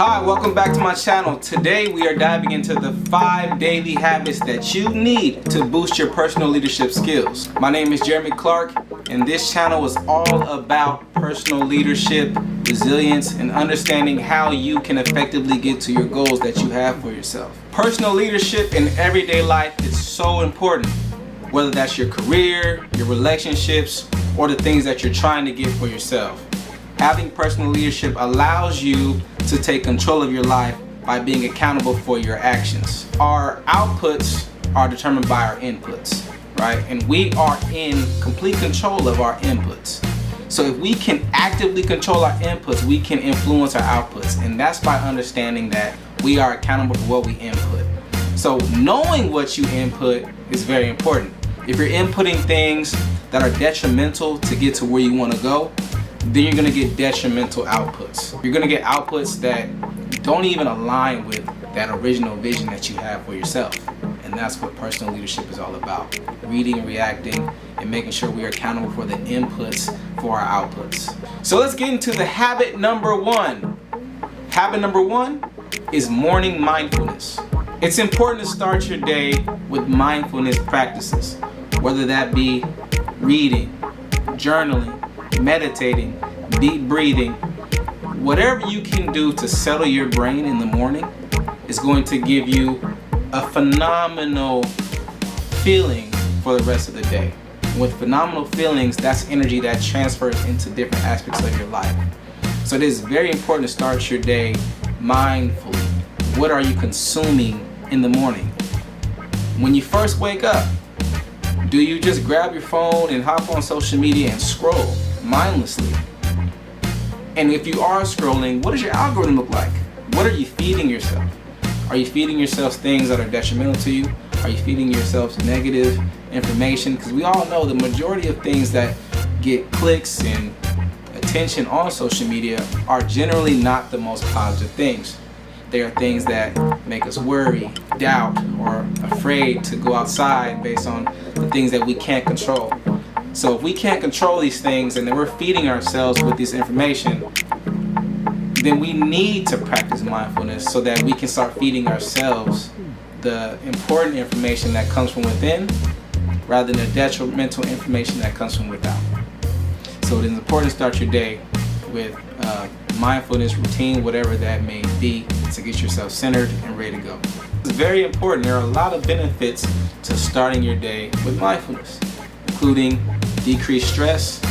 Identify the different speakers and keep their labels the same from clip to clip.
Speaker 1: Hi, welcome back to my channel. Today we are diving into the 5 daily habits that you need to boost your personal leadership skills. My name is Jeremy Clark, and this channel is all about personal leadership, resilience, and understanding how you can effectively get to your goals that you have for yourself. Personal leadership in everyday life is so important, whether that's your career, your relationships, or the things that you're trying to get for yourself. Having personal leadership allows you to take control of your life by being accountable for your actions. Our outputs are determined by our inputs, right? And we are in complete control of our inputs. So if we can actively control our inputs, we can influence our outputs. And that's by understanding that we are accountable for what we input. So knowing what you input is very important. If you're inputting things that are detrimental to get to where you want to go, then you're going to get detrimental outputs. You're going to get outputs that don't even align with that original vision that you have for yourself. And that's what personal leadership is all about. Reading, reacting, and making sure we are accountable for the inputs for our outputs. So let's get into the habit number 1. Habit number 1 is morning mindfulness. It's important to start your day with mindfulness practices, whether that be reading, journaling, meditating, deep breathing. Whatever you can do to settle your brain in the morning is going to give you a phenomenal feeling for the rest of the day. With phenomenal feelings, that's energy that transfers into different aspects of your life. So it is very important to start your day mindfully. What are you consuming in the morning? When you first wake up, do you just grab your phone and hop on social media and scroll mindlessly? And if you are scrolling, what does your algorithm look like? What are you feeding yourself? Are you feeding yourself things that are detrimental to you? Are you feeding yourself negative information? Because we all know the majority of things that get clicks and attention on social media are generally not the most positive things. They are things that make us worry, doubt, or afraid to go outside based on the things that we can't control. So if we can't control these things and then we're feeding ourselves with this information, then we need to practice mindfulness so that we can start feeding ourselves the important information that comes from within rather than the detrimental information that comes from without. So it is important to start your day with mindfulness routine, whatever that may be, to get yourself centered and ready to go. It's very important. There are a lot of benefits to starting your day with mindfulness, including decreased stress,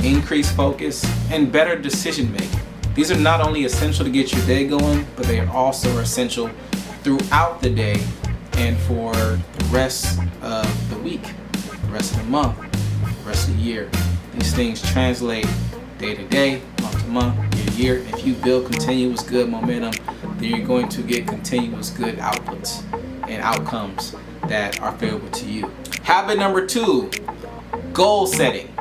Speaker 1: increased focus, and better decision making. These are not only essential to get your day going, but they are also essential throughout the day and for the rest of the week, the rest of the month, the rest of the year. These things translate day to day, month to month, year to year. If you build continuous good momentum, then you're going to get continuous good outputs and outcomes that are favorable to you. Habit number 2, goal setting.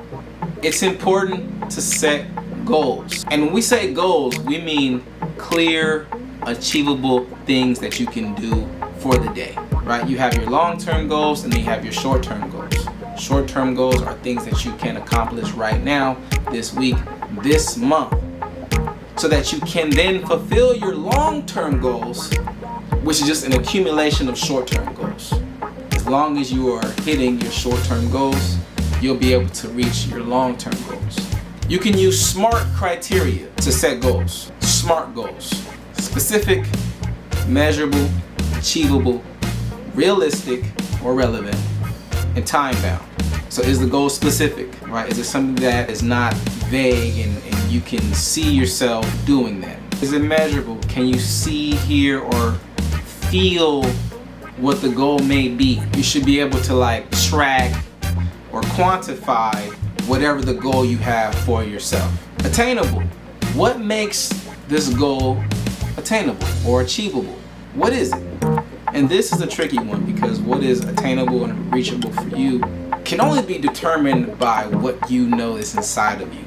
Speaker 1: It's important to set goals. And when we say goals, we mean clear, achievable things that you can do for the day, right? You have your long-term goals and then you have your short-term goals. Short-term goals are things that you can accomplish right now, this week, this month, so that you can then fulfill your long-term goals, which is just an accumulation of short-term goals. As long as you are hitting your short-term goals, you'll be able to reach your long-term goals. You can use SMART criteria to set goals. SMART goals: specific, measurable, achievable, realistic or relevant, and time-bound. So is the goal specific, right? Is it something that is not vague and you can see yourself doing that? Is it measurable? Can you see, hear, or feel what the goal may be? You should be able to track or quantify whatever the goal you have for yourself. Attainable. What makes this goal attainable or achievable? What is it? And this is a tricky one because what is attainable and reachable for you can only be determined by what you know is inside of you.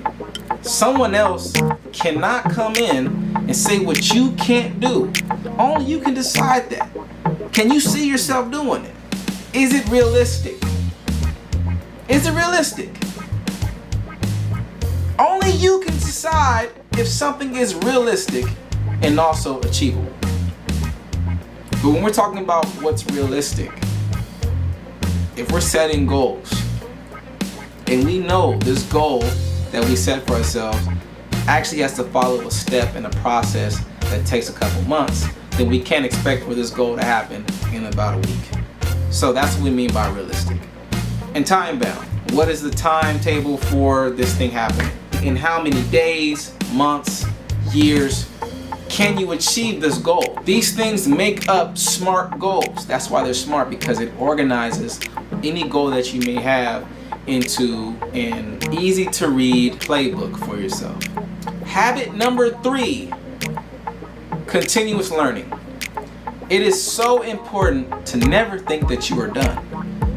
Speaker 1: Someone else cannot come in and say what you can't do. Only you can decide that. Can you see yourself doing it? Is it realistic? Is it realistic? Only you can decide if something is realistic and also achievable. But when we're talking about what's realistic, if we're setting goals and we know this goal that we set for ourselves actually has to follow a step in a process that takes a couple months, then we can't expect for this goal to happen in about a week. So that's what we mean by realistic. And time bound. What is the timetable for this thing happening? In how many days, months, years can you achieve this goal? These things make up SMART goals. That's why they're SMART, because it organizes any goal that you may have into an easy to read playbook for yourself. Habit number 3, continuous learning. It is so important to never think that you are done,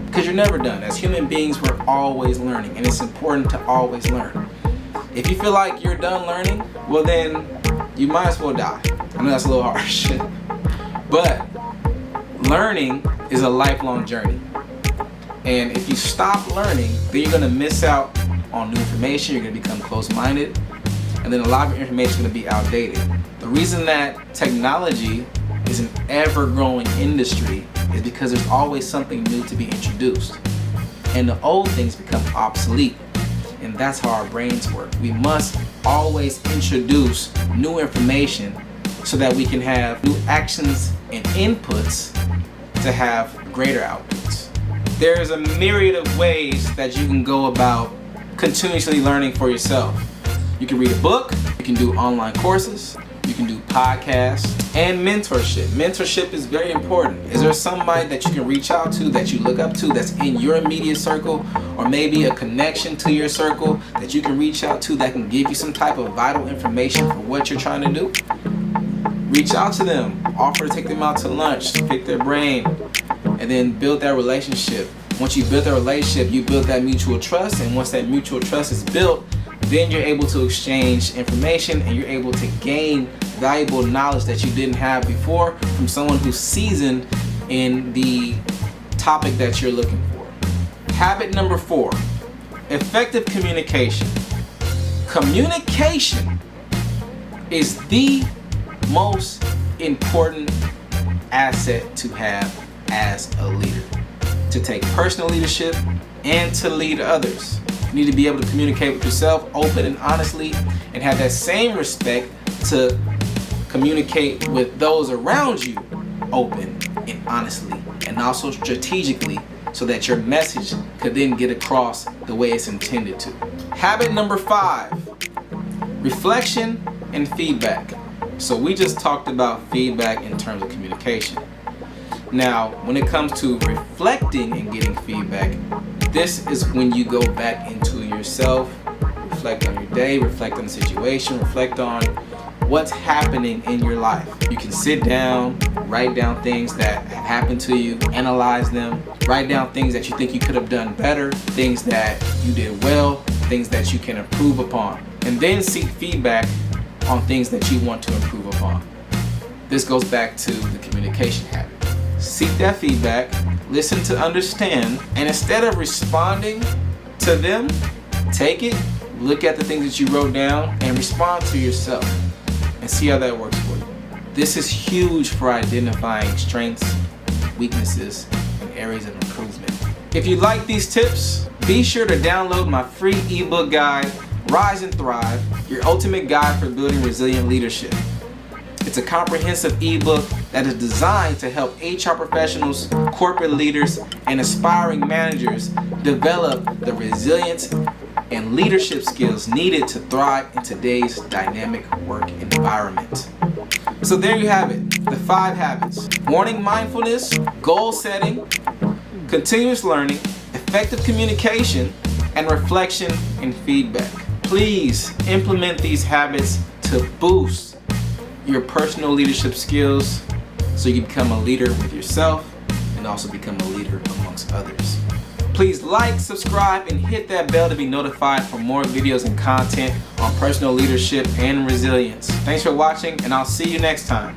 Speaker 1: because you're never done. As human beings, we're always learning, and it's important to always learn. If you feel like you're done learning, well then you might as well die. I know that's a little harsh, but learning is a lifelong journey. And if you stop learning, then you're gonna miss out on new information, you're gonna become closed-minded, and then a lot of your information is gonna be outdated. The reason that technology is an ever-growing industry is because there's always something new to be introduced. And the old things become obsolete. And that's how our brains work. We must always introduce new information so that we can have new actions and inputs to have greater outputs. There's a myriad of ways that you can go about continuously learning for yourself. You can read a book, you can do online courses, you can do podcasts, and mentorship. Mentorship is very important. Is there somebody that you can reach out to, that you look up to, that's in your immediate circle, or maybe a connection to your circle that you can reach out to that can give you some type of vital information for what you're trying to do? Reach out to them, offer to take them out to lunch, pick their brain, and then build that relationship. Once you build that relationship, you build that mutual trust, and once that mutual trust is built, then you're able to exchange information and you're able to gain valuable knowledge that you didn't have before from someone who's seasoned in the topic that you're looking for. Habit number 4, effective communication. Communication is the most important asset to have as a leader. To take personal leadership and to lead others. You need to be able to communicate with yourself open and honestly, and have that same respect to communicate with those around you open and honestly, and also strategically, so that your message could then get across the way it's intended to. Habit number 5, reflection and feedback. So we just talked about feedback in terms of communication. Now, when it comes to reflecting and getting feedback, this is when you go back into yourself, reflect on your day, reflect on the situation, reflect on what's happening in your life. You can sit down, write down things that have happened to you, analyze them, write down things that you think you could have done better, things that you did well, things that you can improve upon, and then seek feedback on things that you want to improve upon. This goes back to the communication habit. Seek that feedback, listen to understand, and instead of responding to them, take it, look at the things that you wrote down, and respond to yourself, and see how that works for you. This is huge for identifying strengths, weaknesses, and areas of improvement. If you like these tips, be sure to download my free ebook guide, Rise and Thrive, your ultimate guide for building resilient leadership. It's a comprehensive ebook that is designed to help HR professionals, corporate leaders, and aspiring managers develop the resilience and leadership skills needed to thrive in today's dynamic work environment. So there you have it, the 5 habits: morning mindfulness, goal setting, continuous learning, effective communication, and reflection and feedback. Please implement these habits to boost your personal leadership skills so you can become a leader with yourself and also become a leader amongst others. Please like, subscribe, and hit that bell to be notified for more videos and content on personal leadership and resilience. Thanks for watching, and I'll see you next time.